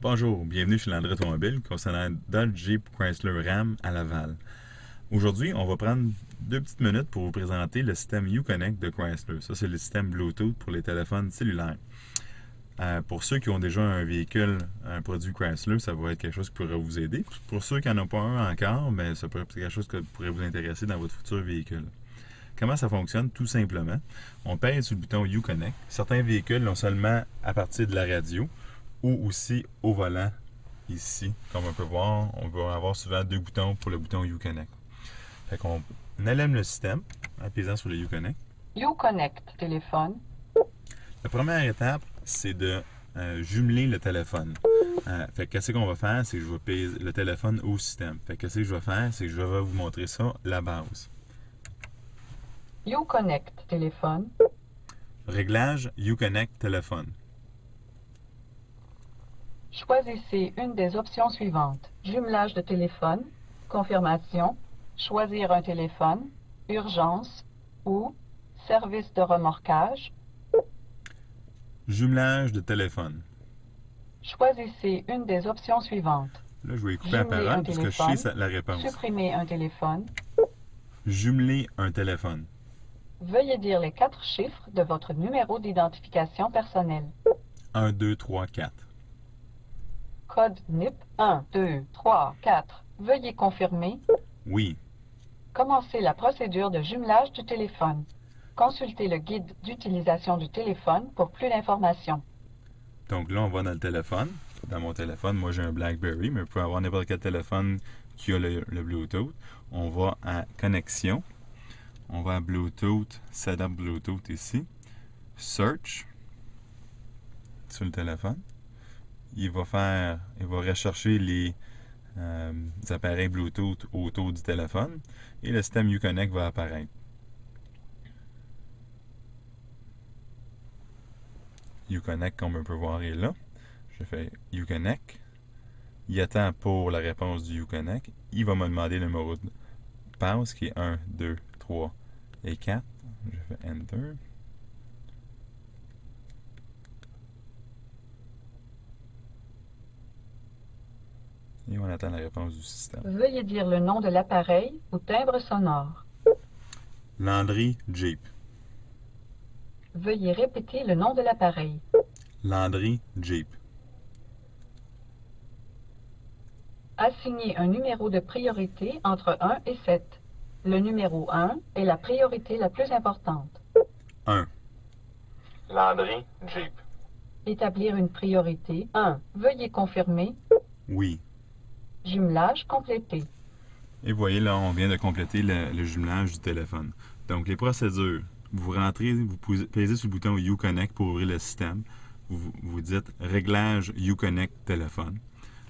Bonjour, bienvenue chez Landry Automobile, concernant Dodge Jeep Chrysler Ram à Laval. Aujourd'hui, on va prendre 2 petites minutes pour vous présenter le système Uconnect de Chrysler. Ça, c'est le système Bluetooth pour les téléphones cellulaires. Pour ceux qui ont déjà un véhicule, un produit Chrysler, ça va être quelque chose qui pourrait vous aider. Pour ceux qui n'en ont pas un encore, bien, ça pourrait être quelque chose qui pourrait vous intéresser dans votre futur véhicule. Comment ça fonctionne? Tout simplement, on pèse sur le bouton Uconnect. Certains véhicules l'ont seulement à partir de la radio ou aussi au volant ici. Comme on peut voir, on va avoir souvent 2 boutons pour le bouton Uconnect. Fait qu'on allume le système en appuyant sur le Uconnect. Uconnect téléphone. La première étape, c'est de jumeler le téléphone. Fait que qu'est-ce qu'on va faire? C'est que je vais peser le téléphone au système. Fait que qu'est-ce que je vais faire? C'est que je vais vous montrer ça, la base. Uconnect téléphone. Réglage Uconnect téléphone. Choisissez une des options suivantes. Jumelage de téléphone, confirmation, choisir un téléphone, urgence ou service de remorquage. Jumelage de téléphone. Choisissez une des options suivantes. Là, je vais couper la Jumeler un parole parce que je téléphone, sais la réponse. supprimer un téléphone. Jumeler un téléphone. Veuillez dire les 4 chiffres de votre numéro d'identification personnelle. 1, 2, 3, 4. Code NIP 1, 2, 3, 4. Veuillez confirmer. Oui. Commencez la procédure de jumelage du téléphone. Consultez le guide d'utilisation du téléphone pour plus d'informations. Donc là, on va dans le téléphone. Dans mon téléphone, moi j'ai un BlackBerry, mais vous pouvez avoir n'importe quel téléphone qui a le Bluetooth. On va à Connexion. On va à Bluetooth, Setup Bluetooth ici. Search sur le téléphone. Il va rechercher les appareils Bluetooth autour du téléphone et le système Uconnect va apparaître. Uconnect, comme on peut voir, est là. Je fais Uconnect. Il attend pour la réponse du Uconnect. Il va me demander le numéro de passe qui est 1, 2, 3 et 4. Je fais Enter. Et on attend la réponse du système. Veuillez dire le nom de l'appareil ou timbre sonore. Landry Jeep. Veuillez répéter le nom de l'appareil. Landry Jeep. Assignez un numéro de priorité entre 1 et 7. Le numéro 1 est la priorité la plus importante. 1. Landry Jeep. Établir une priorité 1. Veuillez confirmer. Oui. Jumelage complété. Et vous voyez, là, on vient de compléter le jumelage du téléphone. Donc, les procédures. Vous rentrez, vous pesez sur le bouton Uconnect pour ouvrir le système. Vous dites Réglage Uconnect téléphone.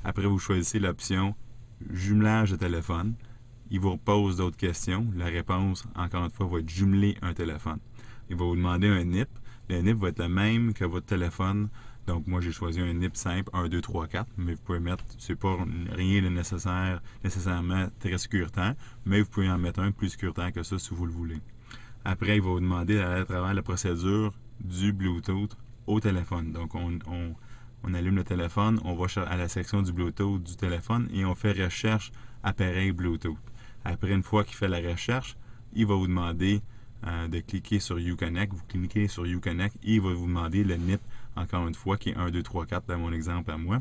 Après, vous choisissez l'option Jumelage de téléphone. Il vous pose d'autres questions. La réponse, encore une fois, va être jumeler un téléphone. Il va vous demander un NIP. Le NIP va être le même que votre téléphone. Donc, moi, j'ai choisi un NIP simple, 1, 2, 3, 4, mais vous pouvez mettre, c'est pas rien de nécessairement très sécuritaire, mais vous pouvez en mettre un plus sécuritaire que ça si vous le voulez. Après, il va vous demander d'aller à travers la procédure du Bluetooth au téléphone. Donc, on allume le téléphone, on va à la section du Bluetooth du téléphone et on fait recherche appareil Bluetooth. Après, une fois qu'il fait la recherche, il va vous demander de cliquer sur Uconnect. Vous cliquez sur Uconnect et il va vous demander le NIP, encore une fois, qui est 1, 2, 3, 4 dans mon exemple à moi,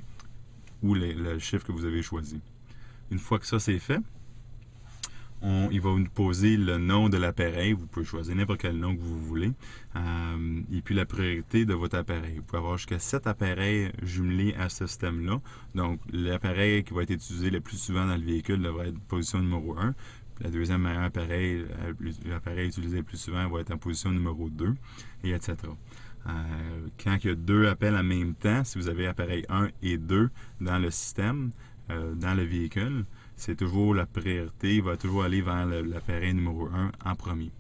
ou le chiffre que vous avez choisi. Une fois que ça c'est fait, il va vous poser le nom de l'appareil. Vous pouvez choisir n'importe quel nom que vous voulez. Et puis la priorité de votre appareil. Vous pouvez avoir jusqu'à 7 appareils jumelés à ce système-là. Donc, l'appareil qui va être utilisé le plus souvent dans le véhicule devrait être position numéro 1. Le deuxième meilleur appareil, l'appareil utilisé le plus souvent, va être en position numéro 2, et etc. Quand il y a 2 appels en même temps, si vous avez appareil 1 et 2 dans le système, dans le véhicule, c'est toujours la priorité, il va toujours aller vers l'appareil numéro 1 en premier.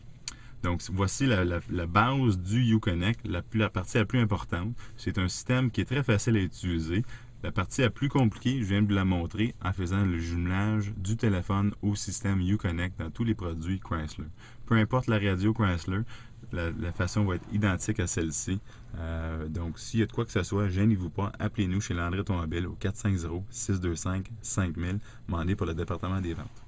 Donc, voici la base du Uconnect, la partie la plus importante. C'est un système qui est très facile à utiliser. La partie la plus compliquée, je viens de vous la montrer en faisant le jumelage du téléphone au système Uconnect dans tous les produits Chrysler. Peu importe la radio Chrysler, la façon va être identique à celle-ci. Donc, s'il y a de quoi que ce soit, gênez-vous pas, appelez-nous chez Landry Automobile au 450-625-5000, demandez pour le département des ventes.